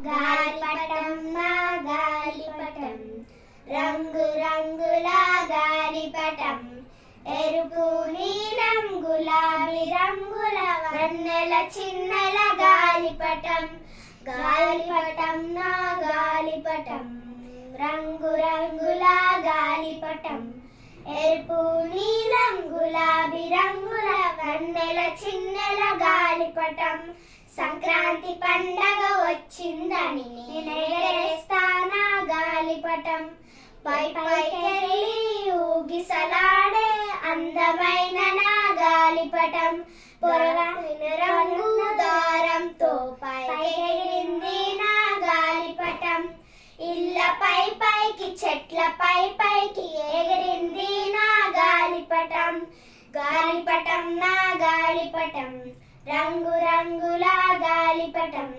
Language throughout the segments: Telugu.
గాలిపటం నా గాలిపటం రంగు రంగుల గాలిపటం ఎరుపు నీలం గులాబీ రంగుల వన్నెల చిన్నెల గాలిపటం గాలిపటం నా గాలిపటం రంగు రంగుల గాలిపటం ఎరుపు నీలం గులాబీ రంగుల వన్నెల చిన్నెల గాలిపటం సంక్రాంతి పండగ వచ్చిందని నేనేస్తానా గాలిపటం పై పైకెళ్ళి ఊగిసలాడే అందమైన నా గాలిపటం పొరగైన రంగు దారంతో పైకెళ్ళింది నా గాలిపటం ఇళ్ళ పై పైకి చెట్ల పై పైకి ఎగిరింది నా గాలిపటం గాలిపటం నా గాలిపటం రంగు రంగుల గాలిపటం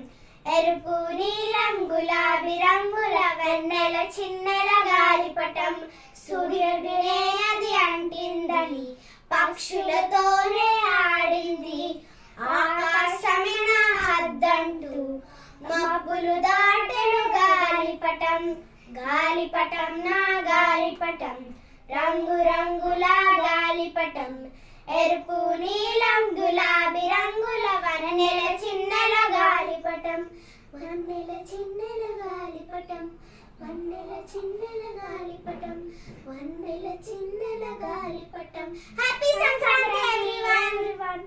ఎరుపు నీలం గులాబీ రంగుల వెన్నెల చిన్నెల గాలిపటం సూర్యుడినే అది అంటిందని పక్షులతోనే ఆడింది ఆకాశమే నా హద్దంటూ మబ్బులు దాటెను గాలిపటం గాలిపటం నా గాలిపటం రంగు రంగుల గాలిపటం ఎరుపు నీలం గులాబీ రంగుల వన్నెల చిన్నెల గాలిపటం వన్నెల చిన్నెల గాలిపటం వన్నెల చిన్నెల గాలిపటం వన్నెల చిన్నెల గాలిపటం హ్యాపీ సంక్రాంతి ఎవ్రీవన్